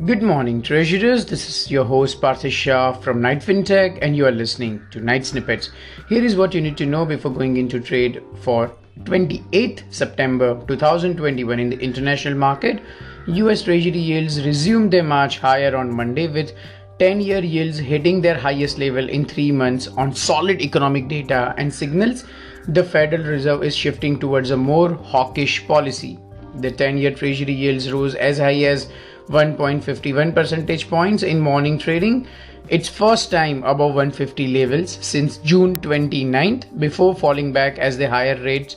Good morning, treasurers. This is your host Parthesh Shah from Fintech, and you are listening to Night Snippets. Here is what you need to know before going into trade for 28th September 2021 in the international market. US Treasury yields resumed their march higher on Monday, with 10-year yields hitting their highest level in 3 months on solid economic data and signals the Federal Reserve is shifting towards a more hawkish policy. The 10-year Treasury yields rose as high as 1.51 percentage points in morning trading, its first time above 150 levels since June 29th, before falling back as the higher rates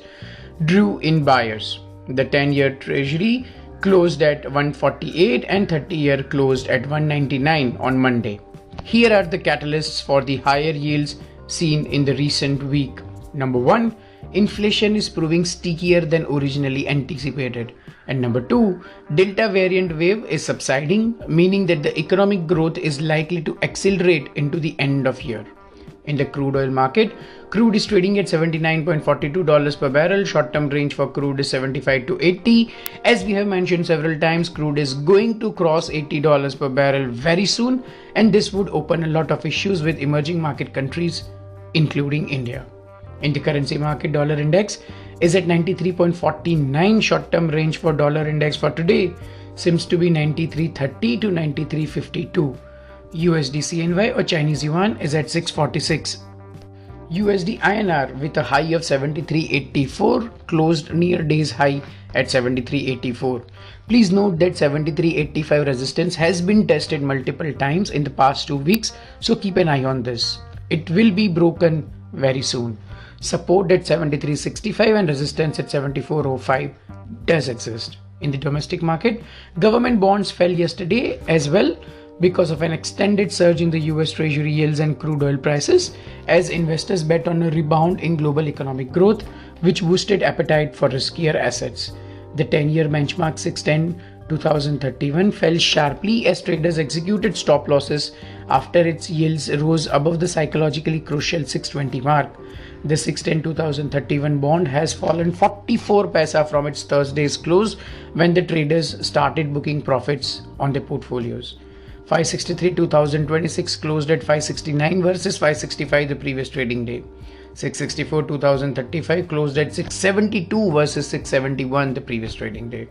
drew in buyers. The 10-year Treasury closed at 148 and 30-year closed at 199 on Monday. Here are the catalysts for the higher yields seen in the recent week. Number 1, inflation is proving stickier than originally anticipated. And number 2, Delta variant wave is subsiding, meaning that the economic growth is likely to accelerate into the end of year. In the crude oil market, crude is trading at $79.42 per barrel. Short-term range for crude is 75 to 80. As we have mentioned several times, crude is going to cross $80 per barrel very soon, and this would open a lot of issues with emerging market countries, including India. In the currency market, dollar index is at 93.49. Short-term range for dollar index for today seems to be 93.30 to 93.52. USD CNY or Chinese yuan is at 646. USD INR with a high of 73.84 closed near day's high at 73.84. Please note that 73.85 resistance has been tested multiple times in the past 2 weeks, so keep an eye on this. It will be broken very soon. Support at 73.65 and resistance at 74.05 does exist. In the domestic market, government bonds fell yesterday as well because of an extended surge in the US Treasury yields and crude oil prices, as investors bet on a rebound in global economic growth, which boosted appetite for riskier assets. The 10-year benchmark 610-2031 fell sharply as traders executed stop losses after its yields rose above the psychologically crucial 620 mark. The 610-2031 bond has fallen 44 paisa from its Thursday's close when the traders started booking profits on their portfolios. 563-2026 closed at 569 versus 565 the previous trading day. 664-2035 closed at 672 versus 671 the previous trading day.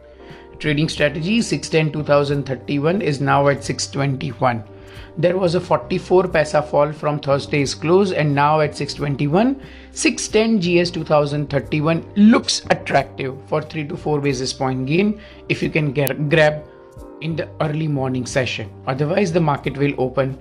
Trading strategy 610-2031 is now at 621. There was a 44 paisa fall from Thursday's close, and now at 621, 610 GS 2031 looks attractive for 3 to 4 basis point gain if you can grab in the early morning session. Otherwise, the market will open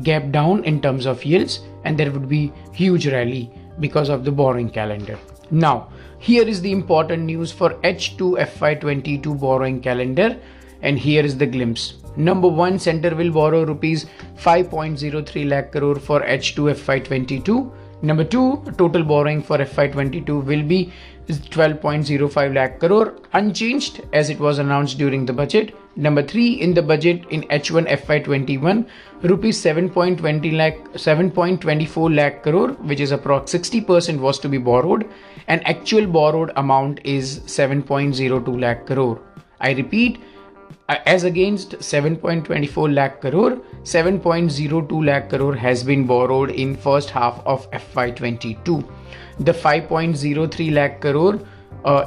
gap down in terms of yields, and there would be huge rally because of the borrowing calendar. Now, here is the important news for H2 FY22 borrowing calendar, and here is the glimpse. Number 1, Center will borrow rupees 5.03 lakh crore for H2 FY22. Number 2, total borrowing for FY22 will be 12.05 lakh crore, unchanged as it was announced during the budget. Number 3, in the budget in H1 FY21, rupees 7.24 lakh crore, which is approx 60% was to be borrowed, and actual borrowed amount is 7.02 lakh crore. I repeat, as against 7.24 lakh crore, 7.02 lakh crore has been borrowed in first half of FY22. The 5.03 lakh crore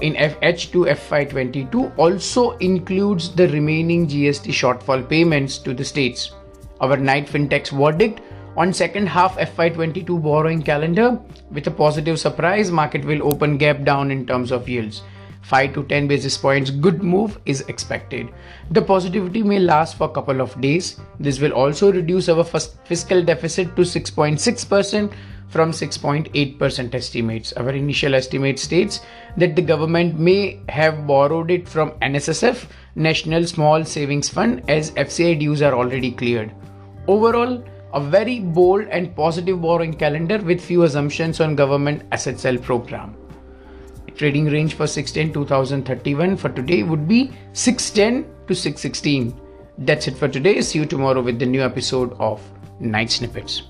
in H2 FY22 also includes the remaining GST shortfall payments to the states. Our Night Fintech's verdict on second half FY22 borrowing calendar: with a positive surprise, market will open gap down in terms of yields. 5 to 10 basis points good move is expected. The positivity may last for a couple of days. This will also reduce our fiscal deficit to 6.6% from 6.8% estimates. Our initial estimate states that the government may have borrowed it from NSSF, National Small Savings Fund, as FCI dues are already cleared. Overall, a very bold and positive borrowing calendar with few assumptions on government asset sale program. Trading range for 610-2031 for today would be 610 to 616. That's it for today. See you tomorrow with the new episode of Night Snippets.